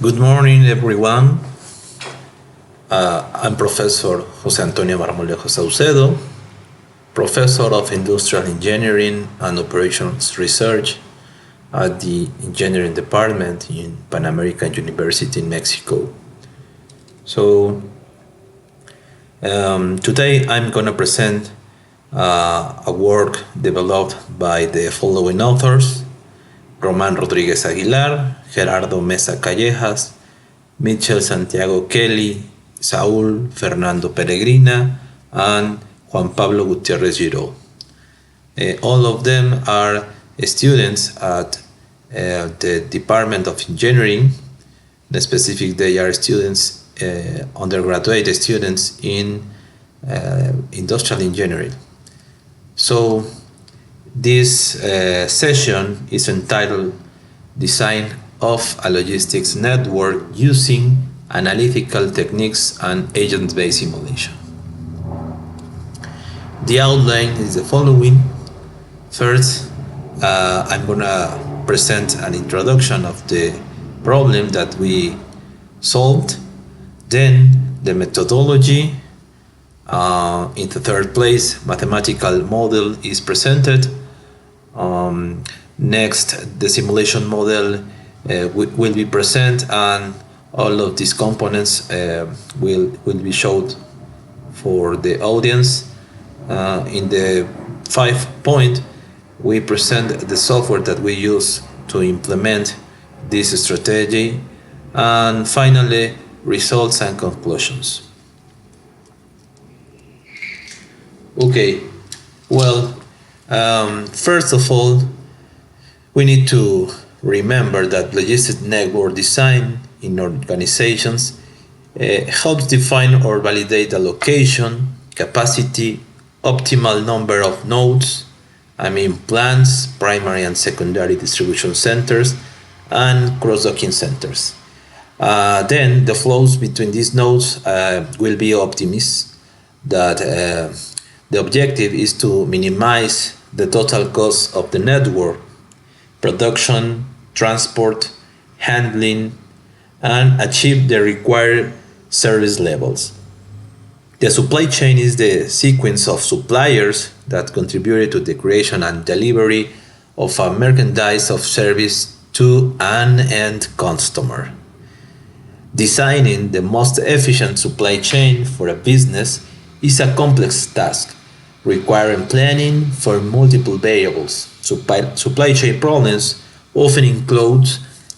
Good morning, everyone. I'm Professor José Marmolejo-Saucedo, Professor of Industrial Engineering and Operations Research at the Engineering Department in Panamericana University in Mexico. So today I'm going to present a work developed by the following authors: Rodriguez-Aguilar, Gerardo Meza Callejas, Michel Santiago Kelley, Saul, Fernando Peregrina, and Juan Gutierrez-Girault. All of them are students at the Department of Engineering. In specific, they are students, undergraduate students in industrial engineering. So this session is entitled Design of a Logistics Network Using Analytical Techniques and Agent-Based Simulation. The outline is the following. First, I'm going to present an introduction of the problem that we solved. Then the methodology. In the third place, mathematical model is presented. Next, the simulation model will be present, and all of these components will be showed for the audience. In the 5th point, we present the software that we use to implement this strategy, and finally, results and conclusions. Okay, well, first of all, we need to remember that logistic network design in organizations helps define or validate the location, capacity, optimal number of nodes, plants, primary and secondary distribution centers, and cross-docking centers. Then the flows between these nodes will be optimized. That the objective is to minimize the total cost of the network, production, transport, handling, and achieve the required service levels. The supply chain is the sequence of suppliers that contributed to the creation and delivery of a merchandise of service to an end customer. Designing the most efficient supply chain for a business is a complex task, requiring planning for multiple variables. Supply chain problems often include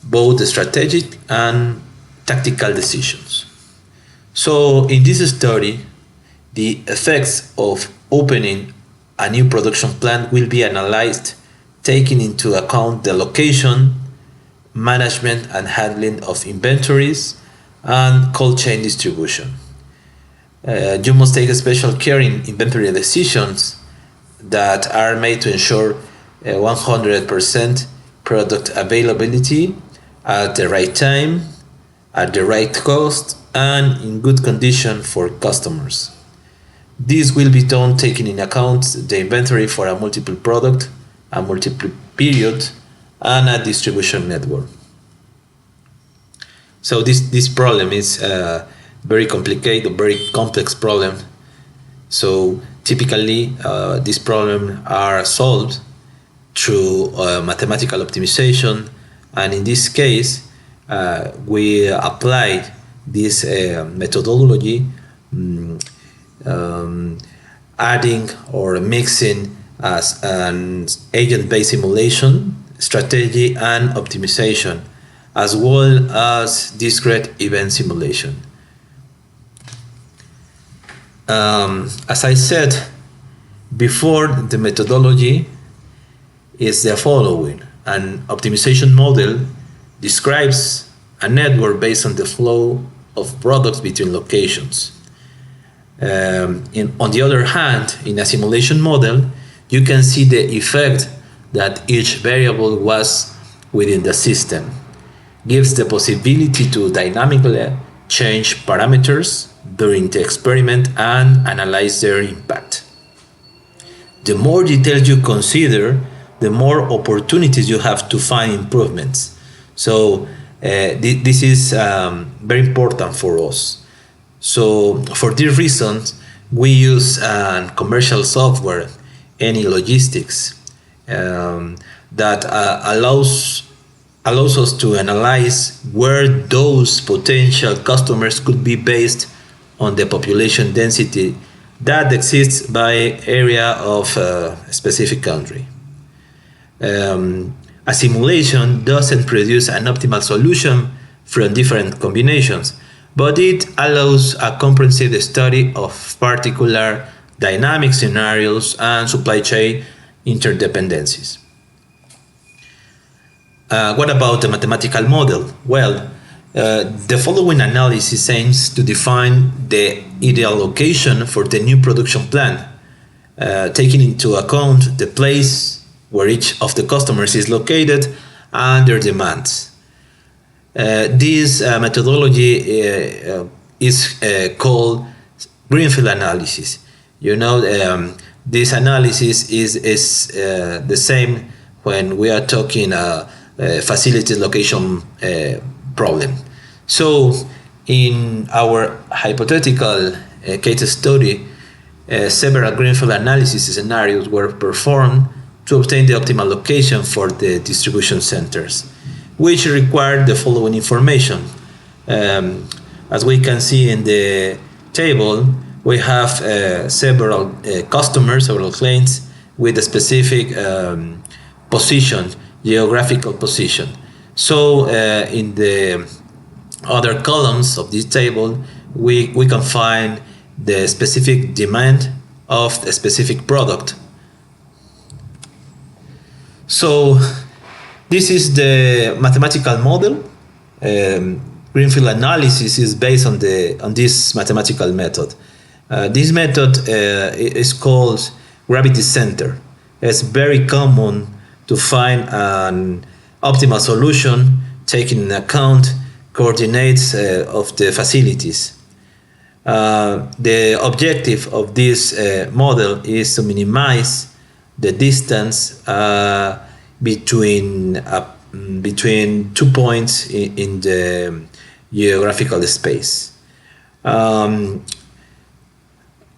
both strategic and tactical decisions. So in this study, the effects of opening a new production plant will be analyzed, taking into account the location, management and handling of inventories, and cold chain distribution. You must take special care in inventory decisions that are made to ensure 100% product availability at the right time, at the right cost, and in good condition for customers. This will be done taking into account the inventory for a multiple product, a multiple period, and a distribution network. So this problem is very complicated, very complex problem. So typically, these problems are solved through mathematical optimization, and in this case, we applied this methodology, adding or mixing as an agent-based simulation strategy and optimization, as well as discrete event simulation. As I said before, the methodology is the following. An optimization model describes a network based on the flow of products between locations. On the other hand, in a simulation model, you can see the effect that each variable was within the system. Gives the possibility to dynamically change parameters during the experiment and analyze their impact. The more details you consider, the more opportunities you have to find improvements. So This is very important for us. So for these reasons, we use commercial software, any logistics, that allows us to analyze where those potential customers could be based on the population density that exists by area of a specific country. A simulation doesn't produce an optimal solution from different combinations, but it allows a comprehensive study of particular dynamic scenarios and supply chain interdependencies. What about the mathematical model? Well, the following analysis aims to define the ideal location for the new production plant, taking into account the place where each of the customers is located and their demands. This methodology is called greenfield analysis. This analysis is the same when we are talking facility location problem. So in our hypothetical case study, several greenfield analysis scenarios were performed to obtain the optimal location for the distribution centers, which required the following information. As we can see in the table, we have several customers, several clients with a specific position, geographical position. So in the other columns of this table, we can find the specific demand of a specific product. So this is the mathematical model. Greenfield analysis is based on this mathematical method. This method is called gravity center. It's very common to find an optimal solution taking into account coordinates of the facilities. The objective of this model is to minimize the distance between 2 points in the geographical space.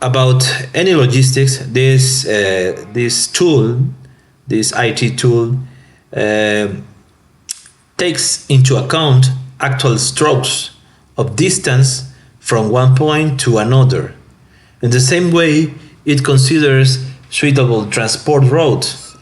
About any logistics, this tool, this IT tool, takes into account actual strokes of distance from one point to another. In the same way, it considers suitable transport routes.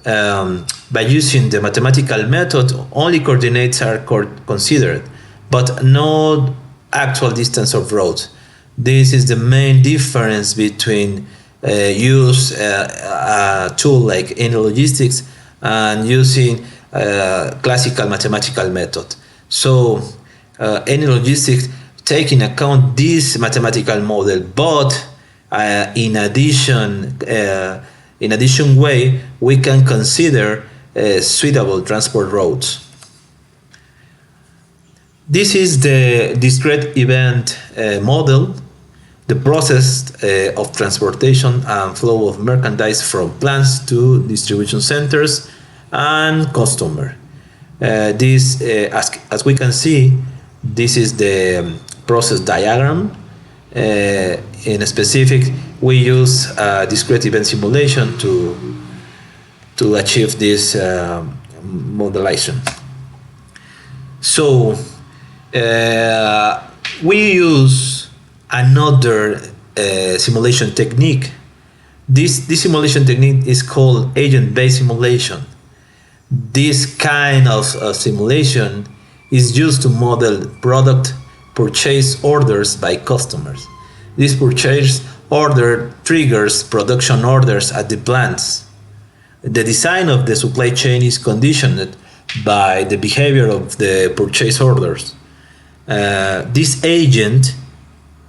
By using the mathematical method, only coordinates are considered, but no actual distance of route. This is the main difference between use a tool like any logistics and using classical mathematical method. So any logistics take in account this mathematical model, but in addition way, we can consider suitable transport routes. This is the discrete event model, the process of transportation and flow of merchandise from plants to distribution centers and customer. This, as we can see, this is the process diagram. In specific, we use discrete event simulation to achieve this modelization. So we use another simulation technique. This simulation technique is called agent-based simulation. This kind of simulation is used to model product purchase orders by customers. This purchase order triggers production orders at the plants. The design of the supply chain is conditioned by the behavior of the purchase orders. This agent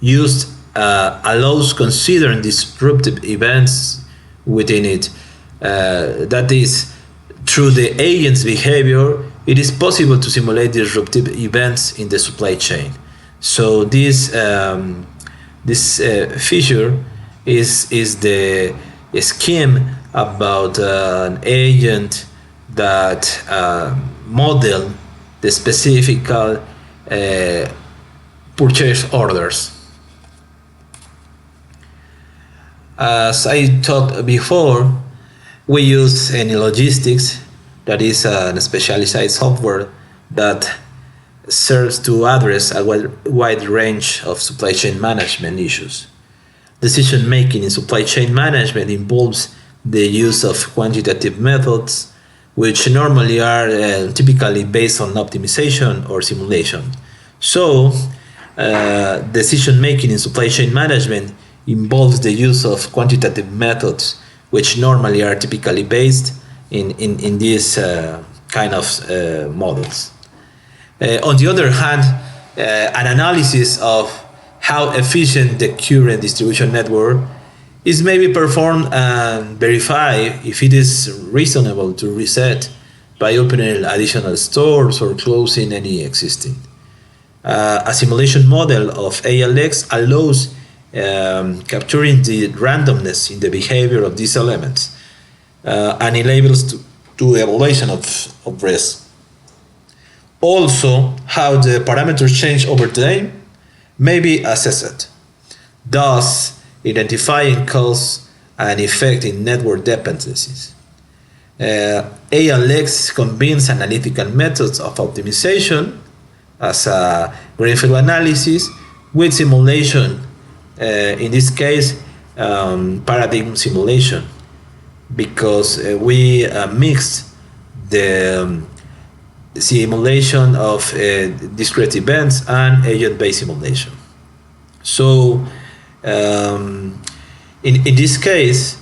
used allows considering disruptive events within it. That is, through the agent's behavior, it is possible to simulate disruptive events in the supply chain. So this feature is the scheme about an agent that model the specific purchase orders. As I talked before, we use any logistics, that is a specialized software that serves to address a wide range of supply chain management issues. Decision making in supply chain management involves the use of quantitative methods, which normally are typically based on optimization or simulation. So, decision making in supply chain management involves the use of quantitative methods, which normally are typically based in these kind of models. On the other hand, an analysis of how efficient the current distribution network is maybe performed and verify if it is reasonable to reset by opening additional stores or closing any existing. A simulation model of ALX allows capturing the randomness in the behavior of these elements and enables to evaluation of risk. Also, how the parameters change over time may be assessed, thus identifying cause and effect in network dependencies. ALX combines analytical methods of optimization as a greenfield analysis with simulation, in this case paradigm simulation, because we mixed the simulation of discrete events and agent-based simulation. So in this case,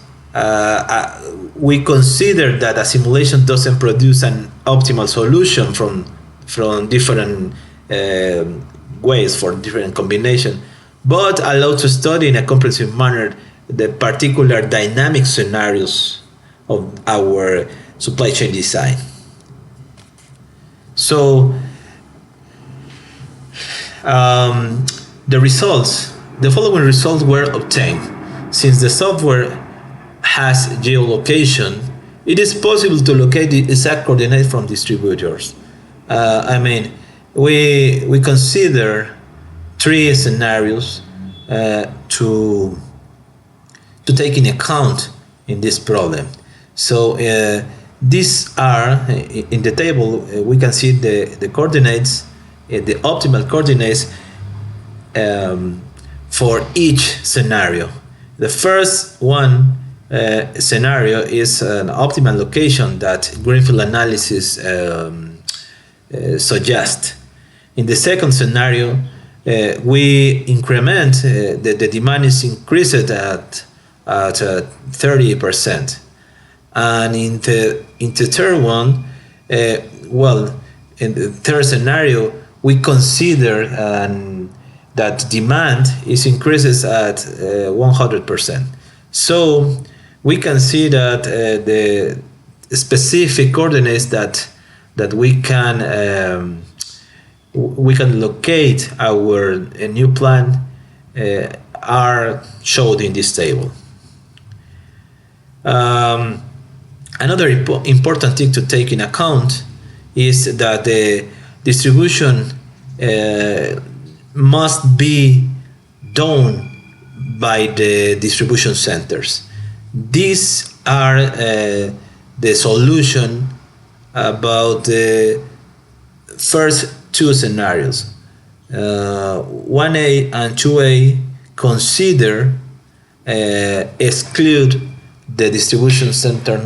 we consider that a simulation doesn't produce an optimal solution from different ways for different combination, but allow to study in a comprehensive manner the particular dynamic scenarios of our supply chain design. So the following results were obtained. Since the software has geolocation, it is possible to locate the exact coordinate from distributors. We consider three scenarios to take in account in this problem. So these are in the table. We can see the coordinates, the optimal coordinates for each scenario. The first one scenario is an optimal location that greenfield analysis suggests. In the second scenario, we increment the demand is increased at 30%, and in the third one, in the third scenario, we consider that demand is increases at 100%. So we can see that the specific coordinates that we can locate our new plan are showed in this table. Another important thing to take in account is that the distribution must be done by the distribution centers. These are the solution about the first two scenarios. 1A and 2A consider exclude the distribution center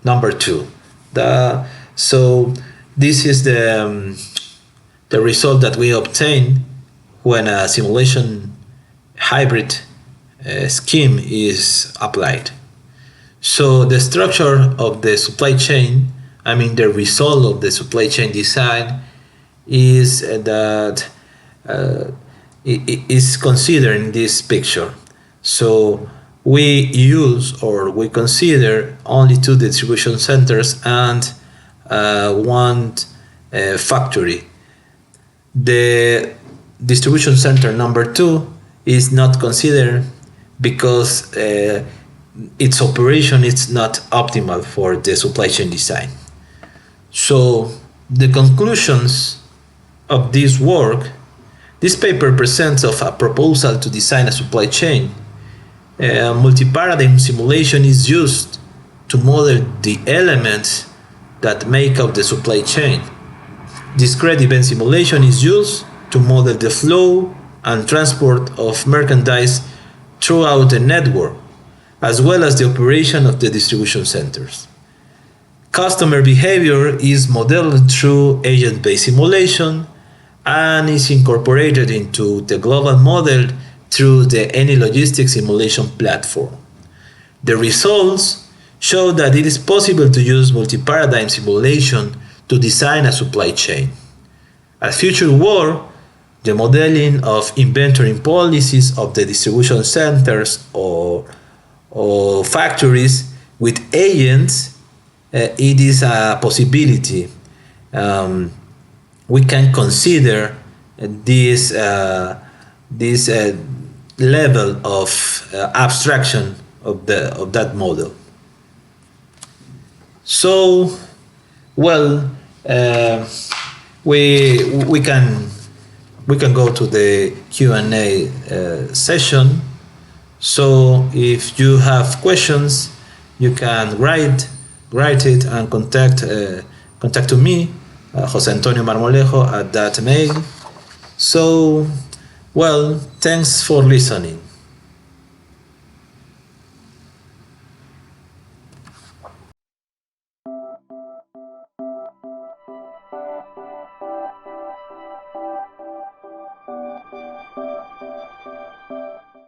number 2. So this is the result that we obtain when a simulation hybrid scheme is applied. So the structure of the supply chain, the result of the supply chain design is that it is considered in this picture. So we use or we consider only 2 distribution centers and 1 factory. The distribution center number 2 is not considered because its operation is not optimal for the supply chain design. So the conclusions of this work, this paper presents of a proposal to design a supply chain. Multi-paradigm simulation is used to model the elements that make up the supply chain. Discrete event simulation is used to model the flow and transport of merchandise throughout the network, as well as the operation of the distribution centers. Customer behavior is modeled through agent-based simulation and is incorporated into the global model through the Any Logistics simulation platform. The results show that it is possible to use multi-paradigm simulation to design a supply chain. At future work, the modeling of inventory policies of the distribution centers or factories with agents, it is a possibility. We can consider this level of abstraction of that model. So, well, we can go to the Q&A session. So if you have questions, you can write it and contact to me, José Antonio Marmolejo, at that mail. So, well, thanks for listening.